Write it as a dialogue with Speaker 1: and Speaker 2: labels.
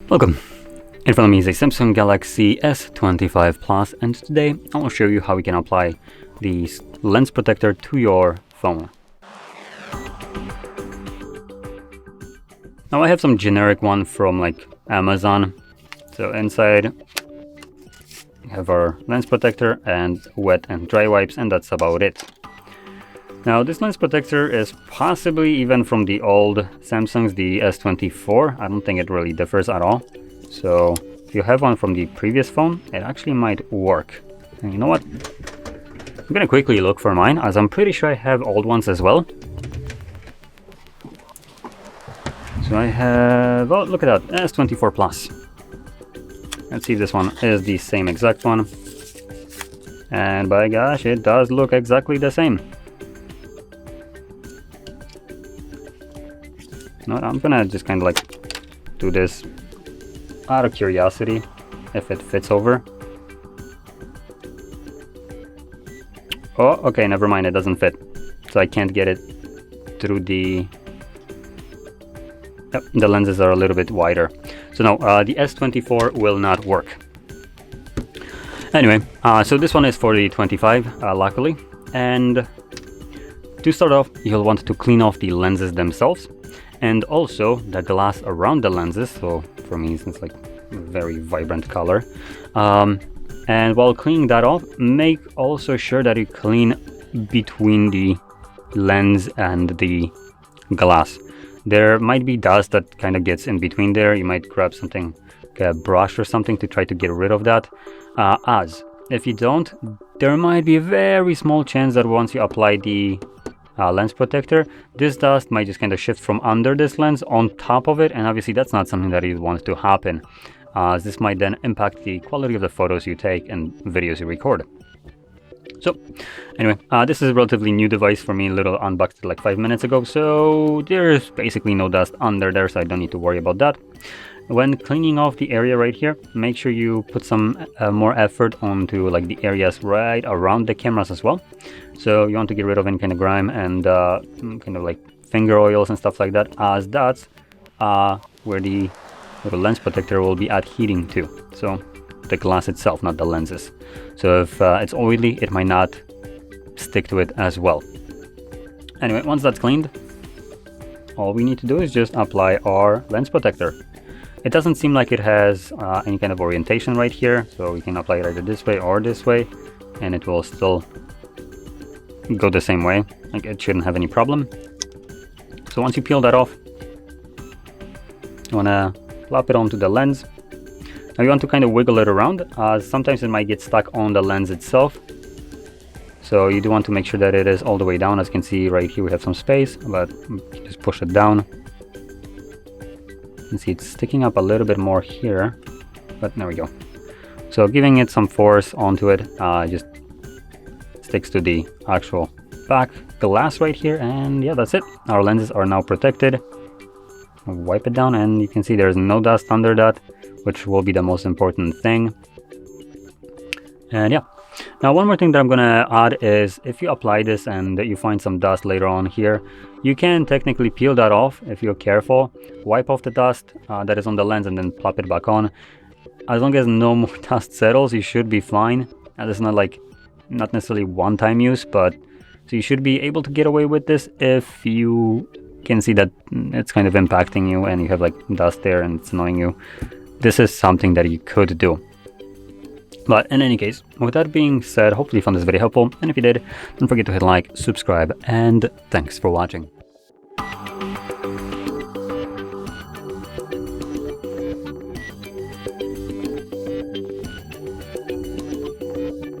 Speaker 1: Welcome! In front of me is a Samsung Galaxy S25 Plus, and today I will show you how we can apply the lens protector to your phone. Now I have some generic one from like Amazon. So inside we have our lens protector and wet and dry wipes, and that's about it. Now this lens protector is possibly even from the old Samsung's, the S24. I don't think it really differs at all. So if you have one from the previous phone, it actually might work. And you know what? I'm gonna quickly look for mine, as I'm pretty sure I have old ones as well. So I have, oh look at that, S24 Plus. Let's see if this one is the same exact one. And by gosh, it does look exactly the same. No, I'm gonna just kind of like do this out of curiosity, if it fits over. Oh, okay, never mind, it doesn't fit. So I can't get it through the... Yep, the lenses are a little bit wider. So no, the S24 will not work. Anyway, so this one is for the 25, luckily. And to start off, you'll want to clean off the lenses themselves, and also the glass around the lenses. So for me, it's like a very vibrant color. And while cleaning that off, make also sure that you clean between the lens and the glass. There might be dust that kind of gets in between there. You might grab something, like a brush or something, to try to get rid of that. As if you don't, there might be a very small chance that once you apply the lens protector, this dust might just kind of shift from under this lens on top of it, and obviously that's not something that you want to happen, as this might then impact the quality of the photos you take and videos you record. So anyway, this is a relatively new device for me, a little unboxed like 5 minutes ago, so there's basically no dust under there, so I don't need to worry about that. When cleaning off the area right here, make sure you put some more effort onto like the areas right around the cameras as well. So you want to get rid of any kind of grime and kind of like finger oils and stuff like that, as that's where the little lens protector will be adhering to. So the glass itself, not the lenses. So if it's oily, it might not stick to it as well. Anyway, once that's cleaned, all we need to do is just apply our lens protector. It doesn't seem like it has any kind of orientation right here, so we can apply it either this way or this way, and it will still go the same way. Like, it shouldn't have any problem. So once you peel that off, you want to plop it onto the lens. Now you want to kind of wiggle it around, as sometimes it might get stuck on the lens itself. So you do want to make sure that it is all the way down. As you can see right here, we have some space, but just push it down. You can see it's sticking up a little bit more here, but there we go. So giving it some force onto it, just sticks to the actual back glass right here, and yeah, that's it. Our lenses are now protected. Wipe it down, and you can see there's no dust under that, which will be the most important thing. And yeah, now one more thing that I'm gonna add is, if you apply this and you find some dust later on here, you can technically peel that off if you're careful. Wipe off the dust that is on the lens and then plop it back on. As long as no more dust settles, you should be fine. And it's not necessarily one-time use, but so you should be able to get away with this if you can see that it's kind of impacting you and you have like dust there and it's annoying you. This is something that you could do. But in any case, with that being said, hopefully you found this video helpful, and if you did, don't forget to hit like, subscribe, and thanks for watching.